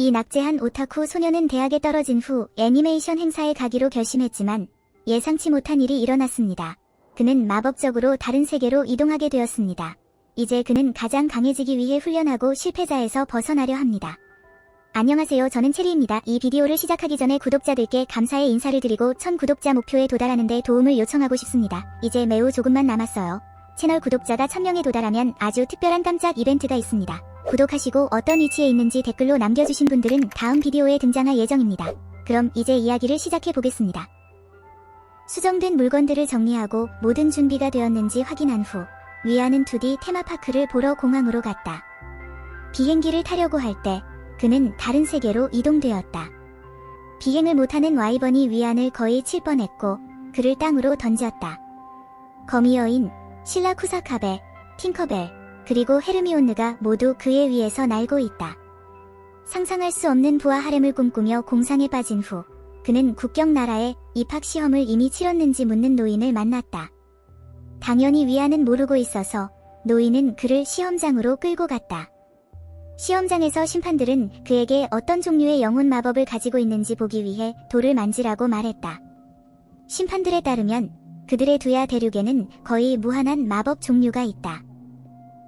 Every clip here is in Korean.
이 낙제한 오타쿠 소녀는 대학에 떨어진 후 애니메이션 행사에 가기로 결심했지만 예상치 못한 일이 일어났습니다. 그는 마법적으로 다른 세계로 이동하게 되었습니다. 이제 그는 가장 강해지기 위해 훈련하고 실패자에서 벗어나려 합니다. 안녕하세요, 저는 체리입니다. 이 비디오를 시작하기 전에 구독자들께 감사의 인사를 드리고 1000 구독자 목표에 도달하는 데 도움을 요청하고 싶습니다. 이제 매우 조금만 남았어요. 채널 구독자가 1000명에 도달하면 아주 특별한 깜짝 이벤트가 있습니다. 구독하시고 어떤 위치에 있는지 댓글로 남겨주신 분들은 다음 비디오에 등장할 예정입니다. 그럼 이제 이야기를 시작해 보겠습니다. 수정된 물건들을 정리하고 모든 준비가 되었는지 확인한 후 위아는 2D 테마파크를 보러 공항으로 갔다. 비행기를 타려고 할 때 그는 다른 세계로 이동되었다. 비행을 못하는 와이번이 위안을 거의 칠 뻔했고 그를 땅으로 던졌다. 거미 여인, 실라 쿠사카베, 팅커벨, 그리고 헤르미온느가 모두 그의 위에서 날고 있다. 상상할 수 없는 부하 하렘을 꿈꾸며 공상에 빠진 후 그는 국경 나라에 입학 시험을 이미 치렀는지 묻는 노인을 만났다. 당연히 위안은 모르고 있어서 노인은 그를 시험장으로 끌고 갔다. 시험장에서 심판들은 그에게 어떤 종류의 영혼 마법을 가지고 있는지 보기 위해 돌을 만지라고 말했다. 심판들에 따르면 그들의 두야 대륙에는 거의 무한한 마법 종류가 있다.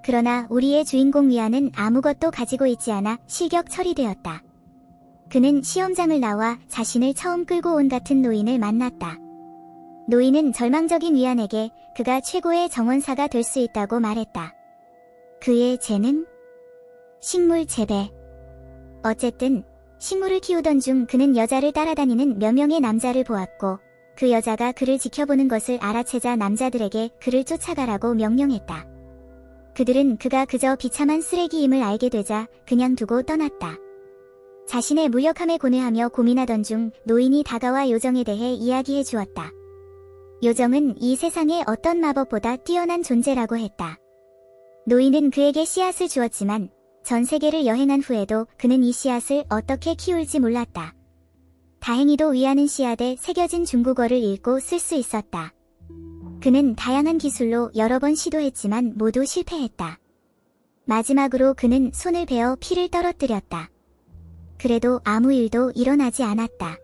그러나 우리의 주인공 위안은 아무것도 가지고 있지 않아 실격 처리되었다. 그는 시험장을 나와 자신을 처음 끌고 온 같은 노인을 만났다. 노인은 절망적인 위안에게 그가 최고의 정원사가 될 수 있다고 말했다. 그의 재능? 식물 재배. 어쨌든 식물을 키우던 중 그는 여자를 따라다니는 몇 명의 남자를 보았고 그 여자가 그를 지켜보는 것을 알아채자 남자들에게 그를 쫓아가라고 명령했다. 그들은 그가 그저 비참한 쓰레기임을 알게 되자 그냥 두고 떠났다. 자신의 무력함에 고뇌하며 고민하던 중 노인이 다가와 요정에 대해 이야기해 주었다. 요정은 이 세상의 어떤 마법보다 뛰어난 존재라고 했다. 노인은 그에게 씨앗을 주었지만 전 세계를 여행한 후에도 그는 이 씨앗을 어떻게 키울지 몰랐다. 다행히도 위안은 씨앗에 새겨진 중국어를 읽고 쓸 수 있었다. 그는 다양한 기술로 여러 번 시도했지만 모두 실패했다. 마지막으로 그는 손을 베어 피를 떨어뜨렸다. 그래도 아무 일도 일어나지 않았다.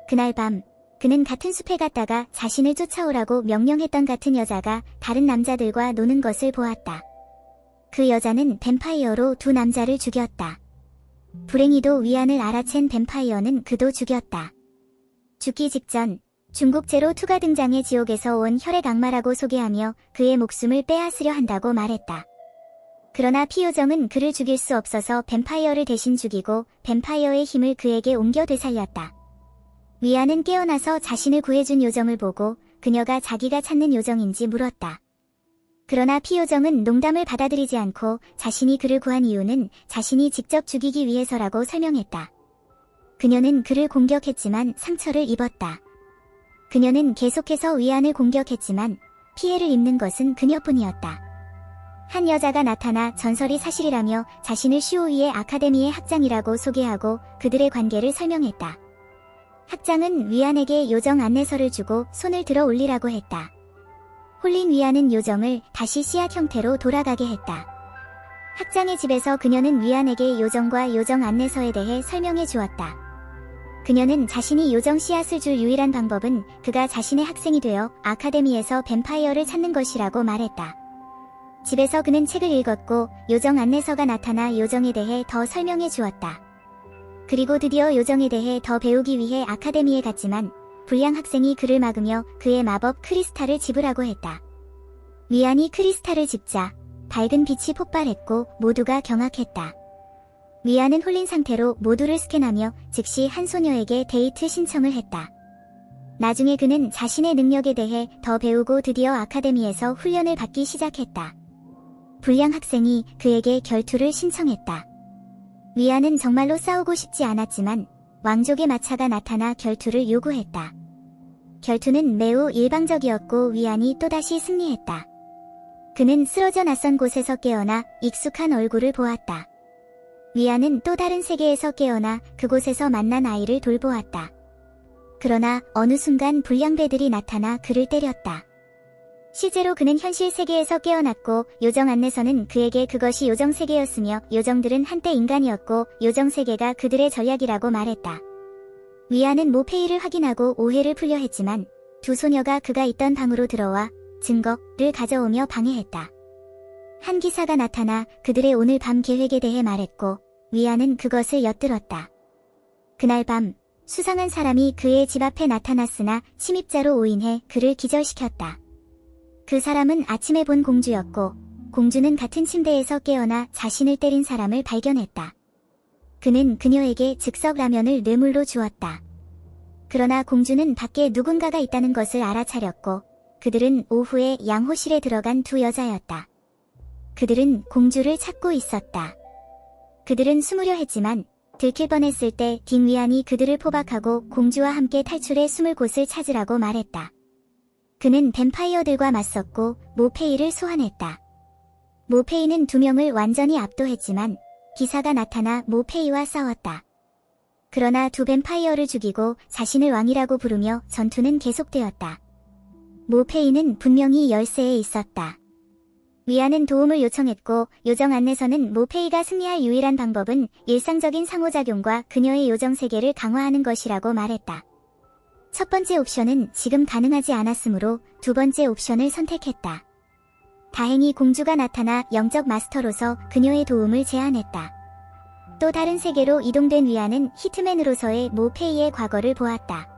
그날 밤 그는 같은 숲에 갔다가 자신을 쫓아오라고 명령했던 같은 여자가 다른 남자들과 노는 것을 보았다. 그 여자는 뱀파이어로 두 남자를 죽였다. 불행히도 위안을 알아챈 뱀파이어는 그도 죽였다. 죽기 직전 중국 제로2가 등장해 지옥에서 온 혈액 악마라고 소개하며 그의 목숨을 빼앗으려 한다고 말했다. 그러나 피요정은 그를 죽일 수 없어서 뱀파이어를 대신 죽이고 뱀파이어의 힘을 그에게 옮겨 되살렸다. 위안은 깨어나서 자신을 구해준 요정을 보고 그녀가 자기가 찾는 요정인지 물었다. 그러나 피요정은 농담을 받아들이지 않고 자신이 그를 구한 이유는 자신이 직접 죽이기 위해서라고 설명했다. 그녀는 그를 공격했지만 상처를 입었다. 그녀는 계속해서 위안을 공격했지만 피해를 입는 것은 그녀뿐이었다. 한 여자가 나타나 전설이 사실이라며 자신을 슈오이의 아카데미의 학장이라고 소개하고 그들의 관계를 설명했다. 학장은 위안에게 요정 안내서를 주고 손을 들어 올리라고 했다. 홀린 위안은 요정을 다시 씨앗 형태로 돌아가게 했다. 학장의 집에서 그녀는 위안에게 요정과 요정 안내서에 대해 설명해 주었다. 그녀는 자신이 요정 씨앗을 줄 유일한 방법은 그가 자신의 학생이 되어 아카데미에서 뱀파이어를 찾는 것이라고 말했다. 집에서 그는 책을 읽었고 요정 안내서가 나타나 요정에 대해 더 설명해 주었다. 그리고 드디어 요정에 대해 더 배우기 위해 아카데미에 갔지만 불량 학생이 그를 막으며 그의 마법 크리스탈을 집으라고 했다. 위안이 크리스탈을 집자 밝은 빛이 폭발했고 모두가 경악했다. 위안은 홀린 상태로 모두를 스캔하며 즉시 한 소녀에게 데이트 신청을 했다. 나중에 그는 자신의 능력에 대해 더 배우고 드디어 아카데미에서 훈련을 받기 시작했다. 불량 학생이 그에게 결투를 신청했다. 위안은 정말로 싸우고 싶지 않았지만 왕족의 마차가 나타나 결투를 요구했다. 결투는 매우 일방적이었고 위안이 또다시 승리했다. 그는 쓰러져 낯선 곳에서 깨어나 익숙한 얼굴을 보았다. 위안은 또 다른 세계에서 깨어나 그곳에서 만난 아이를 돌보았다. 그러나 어느 순간 불량배들이 나타나 그를 때렸다. 실제로 그는 현실 세계에서 깨어났고 요정 안내서는 그에게 그것이 요정 세계였으며 요정들은 한때 인간이었고 요정 세계가 그들의 전략이라고 말했다. 위안은 모페이를 확인하고 오해를 풀려 했지만 두 소녀가 그가 있던 방으로 들어와 증거를 가져오며 방해했다. 한 기사가 나타나 그들의 오늘 밤 계획에 대해 말했고 위안은 그것을 엿들었다. 그날 밤 수상한 사람이 그의 집 앞에 나타났으나 침입자로 오인해 그를 기절시켰다. 그 사람은 아침에 본 공주였고 공주는 같은 침대에서 깨어나 자신을 때린 사람을 발견했다. 그는 그녀에게 즉석 라면을 뇌물로 주었다. 그러나 공주는 밖에 누군가가 있다는 것을 알아차렸고 그들은 오후에 양호실에 들어간 두 여자였다. 그들은 공주를 찾고 있었다. 그들은 숨으려 했지만 들킬 뻔했을 때 딩위안이 그들을 포박하고 공주와 함께 탈출해 숨을 곳을 찾으라고 말했다. 그는 뱀파이어들과 맞섰고 모페이를 소환했다. 모페이는 두 명을 완전히 압도했지만 기사가 나타나 모페이와 싸웠다. 그러나 두 뱀파이어를 죽이고 자신을 왕이라고 부르며 전투는 계속되었다. 모페이는 분명히 열세에 있었다. 위안은 도움을 요청했고 요정 안내서는 모페이가 승리할 유일한 방법은 일상적인 상호작용과 그녀의 요정 세계를 강화하는 것이라고 말했다. 첫 번째 옵션은 지금 가능하지 않았으므로 두 번째 옵션을 선택했다. 다행히 공주가 나타나 영적 마스터로서 그녀의 도움을 제안했다. 또 다른 세계로 이동된 위안은 히트맨으로서의 모페이의 과거를 보았다.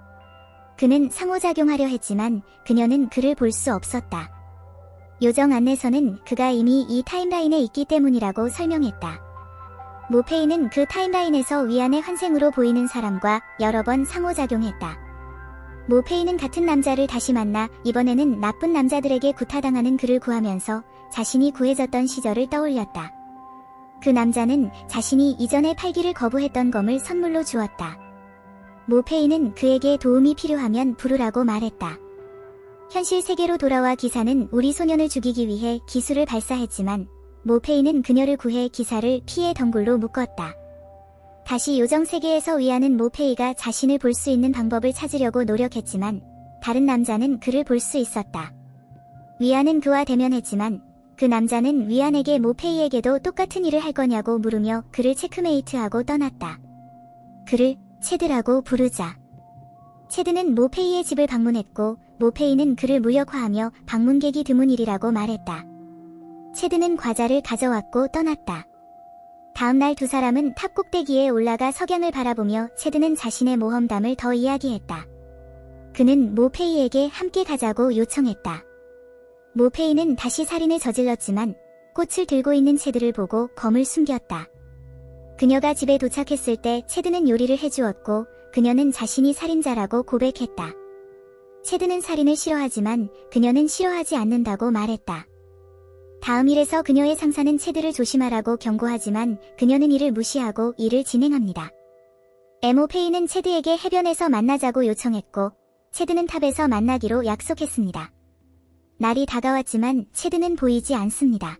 그는 상호작용하려 했지만 그녀는 그를 볼 수 없었다. 요정 안내서는 그가 이미 이 타임라인에 있기 때문이라고 설명했다. 모페이는 그 타임라인에서 위안의 환생으로 보이는 사람과 여러 번 상호작용했다. 모페이는 같은 남자를 다시 만나 이번에는 나쁜 남자들에게 구타당하는 그를 구하면서 자신이 구해졌던 시절을 떠올렸다. 그 남자는 자신이 이전에 팔기를 거부했던 검을 선물로 주었다. 모페이는 그에게 도움이 필요하면 부르라고 말했다. 현실 세계로 돌아와 기사는 우리 소년을 죽이기 위해 기술을 발사했지만 모페이는 그녀를 구해 기사를 피해 덩굴로 묶었다. 다시 요정 세계에서 위안은 모페이가 자신을 볼 수 있는 방법을 찾으려고 노력했지만 다른 남자는 그를 볼 수 있었다. 위안은 그와 대면했지만 그 남자는 위안에게 모페이에게도 똑같은 일을 할 거냐고 물으며 그를 체크메이트하고 떠났다. 그를 체드라고 부르자. 체드는 모페이의 집을 방문했고 모페이는 그를 무력화하며 방문객이 드문 일이라고 말했다. 체드는 과자를 가져왔고 떠났다. 다음날 두 사람은 탑 꼭대기에 올라가 석양을 바라보며 체드는 자신의 모험담을 더 이야기했다. 그는 모페이에게 함께 가자고 요청했다. 모페이는 다시 살인을 저질렀지만 꽃을 들고 있는 체드를 보고 검을 숨겼다. 그녀가 집에 도착했을 때 체드는 요리를 해주었고 그녀는 자신이 살인자라고 고백했다. 체드는 살인을 싫어하지만 그녀는 싫어하지 않는다고 말했다. 다음 일에서 그녀의 상사는 체드를 조심하라고 경고하지만 그녀는 이를 무시하고 일을 진행합니다. 모페이는 체드에게 해변에서 만나자고 요청했고 체드는 탑에서 만나기로 약속했습니다. 날이 다가왔지만 체드는 보이지 않습니다.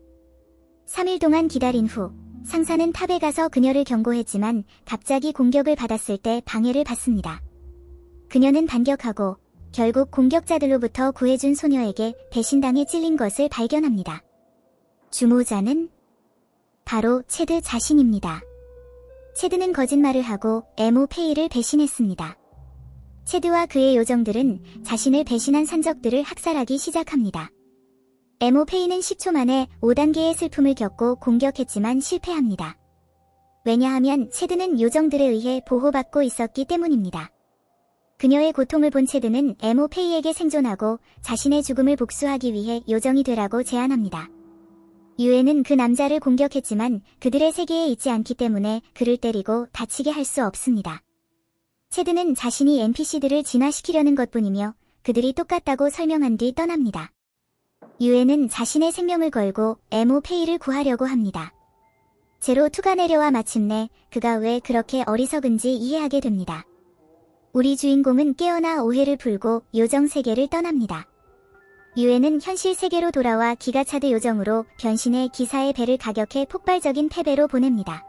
3일 동안 기다린 후 상사는 탑에 가서 그녀를 경고했지만 갑자기 공격을 받았을 때 방해를 받습니다. 그녀는 반격하고 결국 공격자들로부터 구해준 소녀에게 배신당해 찔린 것을 발견합니다. 주모자는 바로 체드 자신입니다. 체드는 거짓말을 하고 모페이를 배신했습니다. 체드와 그의 요정들은 자신을 배신한 산적들을 학살하기 시작합니다. 모페이는 10초 만에 5단계의 슬픔을 겪고 공격했지만 실패합니다. 왜냐하면 체드는 요정들에 의해 보호받고 있었기 때문입니다. 그녀의 고통을 본 체드는 모페이에게 생존하고 자신의 죽음을 복수하기 위해 요정이 되라고 제안합니다. 유엔은 그 남자를 공격했지만 그들의 세계에 있지 않기 때문에 그를 때리고 다치게 할 수 없습니다. 체드는 자신이 NPC들을 진화시키려는 것뿐이며 그들이 똑같다고 설명한 뒤 떠납니다. 유엔은 자신의 생명을 걸고 모페이를 구하려고 합니다. 제로2가 내려와 마침내 그가 왜 그렇게 어리석은지 이해하게 됩니다. 우리 주인공은 깨어나 오해를 풀고 요정 세계를 떠납니다. 유엔은 현실 세계로 돌아와 기가차드 요정으로 변신해 기사의 배를 가격해 폭발적인 패배로 보냅니다.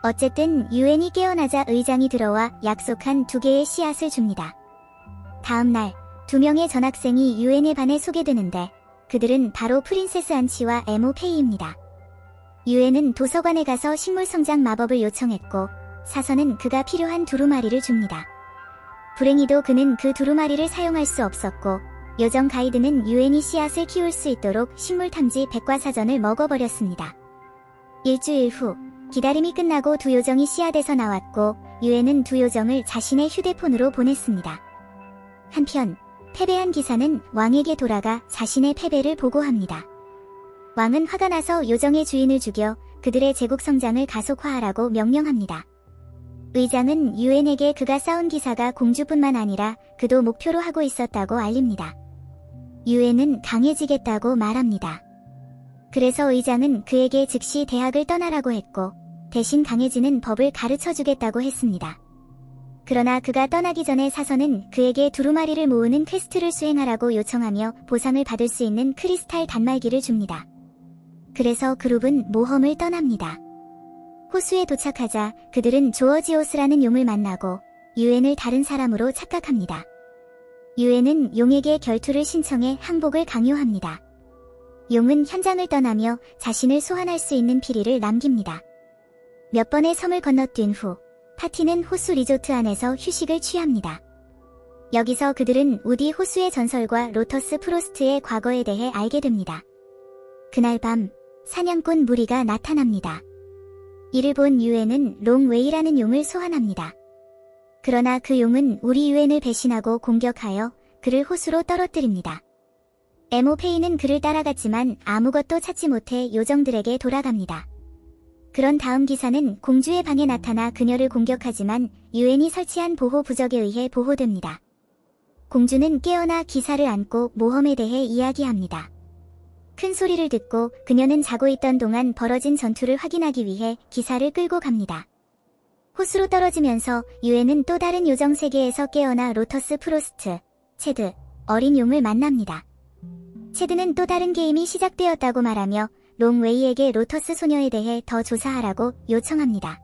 어쨌든 유엔이 깨어나자 의장이 들어와 약속한 2개의 씨앗을 줍니다. 다음 날 두 명의 전학생이 유엔에 반해 소개되는데 그들은 바로 프린세스 안치와 에모 페이입니다. 유엔은 도서관에 가서 식물 성장 마법을 요청했고 사서는 그가 필요한 두루마리를 줍니다. 불행히도 그는 그 두루마리를 사용할 수 없었고 요정 가이드는 유엔이 씨앗을 키울 수 있도록 식물 탐지 백과사전을 먹어버렸습니다. 일주일 후 기다림이 끝나고 두 요정이 씨앗에서 나왔고 유엔은 두 요정을 자신의 휴대폰으로 보냈습니다. 한편 패배한 기사는 왕에게 돌아가 자신의 패배를 보고합니다. 왕은 화가 나서 요정의 주인을 죽여 그들의 제국 성장을 가속화하라고 명령합니다. 의장은 유엔에게 그가 싸운 기사가 공주뿐만 아니라 그도 목표로 하고 있었다고 알립니다. 유엔은 강해지겠다고 말합니다. 그래서 의장은 그에게 즉시 대학을 떠나라고 했고 대신 강해지는 법을 가르쳐주겠다고 했습니다. 그러나 그가 떠나기 전에 사서는 그에게 두루마리를 모으는 퀘스트를 수행하라고 요청하며 보상을 받을 수 있는 크리스탈 단말기를 줍니다. 그래서 그룹은 모험을 떠납니다. 호수에 도착하자 그들은 조어지오스라는 용을 만나고 유엔을 다른 사람으로 착각합니다. 유엔은 용에게 결투를 신청해 항복을 강요합니다. 용은 현장을 떠나며 자신을 소환할 수 있는 피리를 남깁니다. 몇 번의 섬을 건너뛴 후 파티는 호수 리조트 안에서 휴식을 취합니다. 여기서 그들은 우디 호수의 전설과 로터스 프로스트의 과거에 대해 알게 됩니다. 그날 밤 사냥꾼 무리가 나타납니다. 이를 본 유엔은 롱웨이라는 용을 소환합니다. 그러나 그 용은 우리 유엔을 배신하고 공격하여 그를 호수로 떨어뜨립니다. 에모페이는 그를 따라갔지만 아무것도 찾지 못해 요정들에게 돌아갑니다. 그런 다음 기사는 공주의 방에 나타나 그녀를 공격하지만 유엔이 설치한 보호 부적에 의해 보호됩니다. 공주는 깨어나 기사를 안고 모험에 대해 이야기합니다. 큰 소리를 듣고 그녀는 자고 있던 동안 벌어진 전투를 확인하기 위해 기사를 끌고 갑니다. 호수로 떨어지면서 유엔은 또 다른 요정 세계에서 깨어나 로터스 프로스트, 체드, 어린 용을 만납니다. 체드는 또 다른 게임이 시작되었다고 말하며 롱웨이에게 로터스 소녀에 대해 더 조사하라고 요청합니다.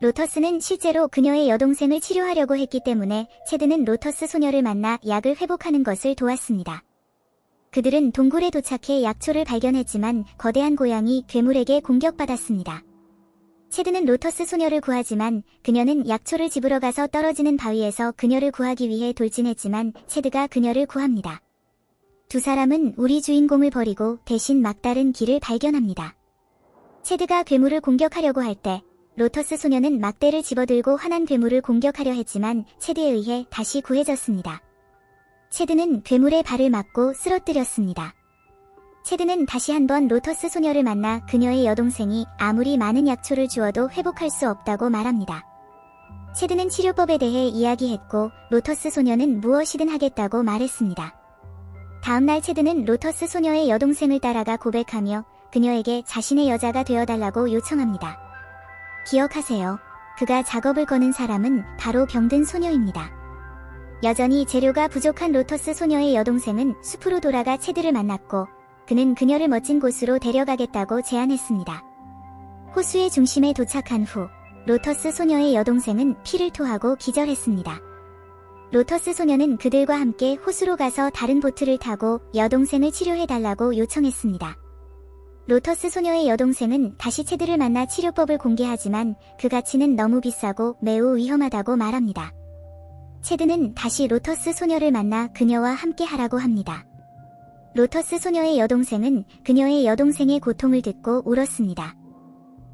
로터스는 실제로 그녀의 여동생을 치료하려고 했기 때문에 체드는 로터스 소녀를 만나 약을 회복하는 것을 도왔습니다. 그들은 동굴에 도착해 약초를 발견했지만 거대한 고양이 괴물에게 공격받았습니다. 체드는 로터스 소녀를 구하지만 그녀는 약초를 집으러 가서 떨어지는 바위에서 그녀를 구하기 위해 돌진했지만 체드가 그녀를 구합니다. 두 사람은 우리 주인공을 버리고 대신 막다른 길을 발견합니다. 체드가 괴물을 공격하려고 할 때 로터스 소녀는 막대를 집어들고 화난 괴물을 공격하려 했지만 체드에 의해 다시 구해졌습니다. 체드는 괴물의 발을 맞고 쓰러뜨렸습니다. 체드는 다시 한번 로터스 소녀를 만나 그녀의 여동생이 아무리 많은 약초를 주어도 회복할 수 없다고 말합니다. 체드는 치료법에 대해 이야기했고 로터스 소녀는 무엇이든 하겠다고 말했습니다. 다음날 체드는 로터스 소녀의 여동생을 따라가 고백하며 그녀에게 자신의 여자가 되어달라고 요청합니다. 기억하세요. 그가 작업을 거는 사람은 바로 병든 소녀입니다. 여전히 재료가 부족한 로터스 소녀의 여동생은 숲으로 돌아가 체드를 만났고 그는 그녀를 멋진 곳으로 데려가겠다고 제안했습니다. 호수의 중심에 도착한 후 로터스 소녀의 여동생은 피를 토하고 기절했습니다. 로터스 소녀는 그들과 함께 호수로 가서 다른 보트를 타고 여동생을 치료해달라고 요청했습니다. 로터스 소녀의 여동생은 다시 체드를 만나 치료법을 공개하지만 그 가치는 너무 비싸고 매우 위험하다고 말합니다. 체드는 다시 로터스 소녀를 만나 그녀와 함께 하라고 합니다. 로터스 소녀의 여동생은 그녀의 여동생의 고통을 듣고 울었습니다.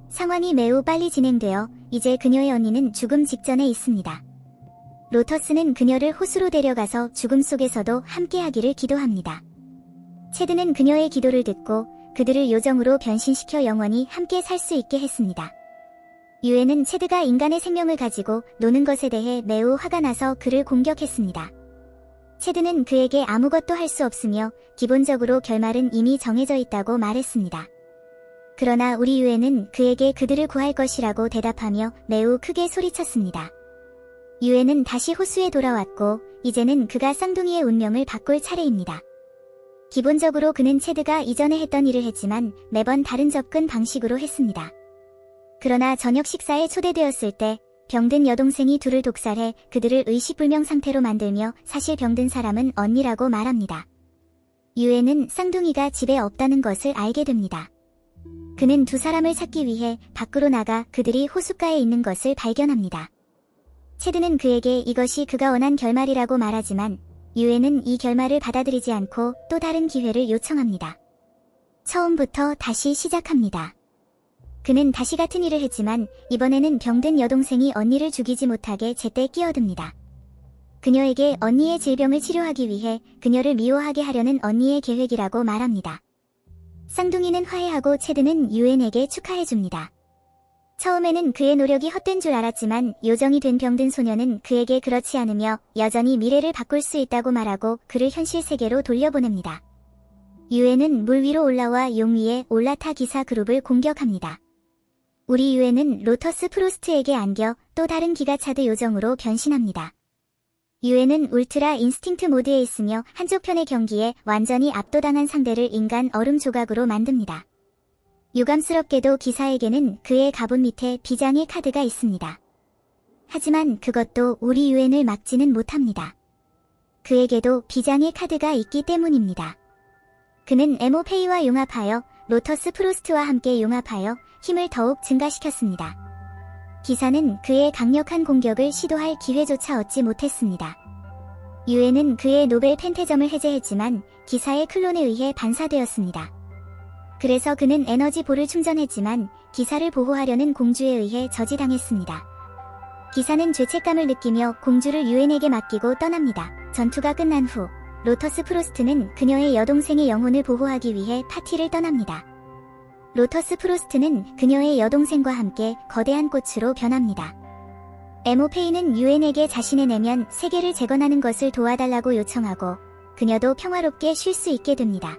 상황이 매우 빨리 진행되어 이제 그녀의 언니는 죽음 직전에 있습니다. 로터스는 그녀를 호수로 데려가서 죽음 속에서도 함께하기를 기도합니다. 체드는 그녀의 기도를 듣고 그들을 요정으로 변신시켜 영원히 함께 살 수 있게 했습니다. 유엔은 체드가 인간의 생명을 가지고 노는 것에 대해 매우 화가 나서 그를 공격했습니다. 체드는 그에게 아무것도 할 수 없으며 기본적으로 결말은 이미 정해져 있다고 말했습니다. 그러나 우리 유엔은 그에게 그들을 구할 것이라고 대답하며 매우 크게 소리쳤습니다. 유엔은 다시 호수에 돌아왔고 이제는 그가 쌍둥이의 운명을 바꿀 차례입니다. 기본적으로 그는 체드가 이전에 했던 일을 했지만 매번 다른 접근 방식으로 했습니다. 그러나 저녁 식사에 초대되었을 때 병든 여동생이 둘을 독살해 그들을 의식불명 상태로 만들며 사실 병든 사람은 언니라고 말합니다. 유엔은 쌍둥이가 집에 없다는 것을 알게 됩니다. 그는 두 사람을 찾기 위해 밖으로 나가 그들이 호숫가에 있는 것을 발견합니다. 체드는 그에게 이것이 그가 원한 결말이라고 말하지만 유엔은 이 결말을 받아들이지 않고 또 다른 기회를 요청합니다. 처음부터 다시 시작합니다. 그는 다시 같은 일을 했지만 이번에는 병든 여동생이 언니를 죽이지 못하게 제때 끼어듭니다. 그녀에게 언니의 질병을 치료하기 위해 그녀를 미워하게 하려는 언니의 계획이라고 말합니다. 쌍둥이는 화해하고 체드는 유엔에게 축하해줍니다. 처음에는 그의 노력이 헛된 줄 알았지만 요정이 된 병든 소녀는 그에게 그렇지 않으며 여전히 미래를 바꿀 수 있다고 말하고 그를 현실 세계로 돌려보냅니다. 유엔은 물 위로 올라와 용 위에 올라타 기사 그룹을 공격합니다. 우리 유엔은 로터스 프로스트에게 안겨 또 다른 기가차드 요정으로 변신합니다. 유엔은 울트라 인스팅트 모드에 있으며 한쪽 편의 경기에 완전히 압도당한 상대를 인간 얼음 조각으로 만듭니다. 유감스럽게도 기사에게는 그의 갑옷 밑에 비장의 카드가 있습니다. 하지만 그것도 우리 유엔을 막지는 못합니다. 그에게도 비장의 카드가 있기 때문입니다. 그는 에모페이와 융합하여 로터스 프로스트와 함께 융합하여 힘을 더욱 증가시켰습니다. 기사는 그의 강력한 공격을 시도할 기회조차 얻지 못했습니다. 유엔은 그의 노벨 펜테점을 해제했지만 기사의 클론에 의해 반사되었습니다. 그래서 그는 에너지 볼을 충전했지만 기사를 보호하려는 공주에 의해 저지당했습니다. 기사는 죄책감을 느끼며 공주를 유엔에게 맡기고 떠납니다. 전투가 끝난 후 로터스 프로스트는 그녀의 여동생의 영혼을 보호하기 위해 파티를 떠납니다. 로터스 프로스트는 그녀의 여동생과 함께 거대한 꽃으로 변합니다. 에모페이는 유엔에게 자신의 내면 세계를 재건하는 것을 도와달라고 요청하고 그녀도 평화롭게 쉴 수 있게 됩니다.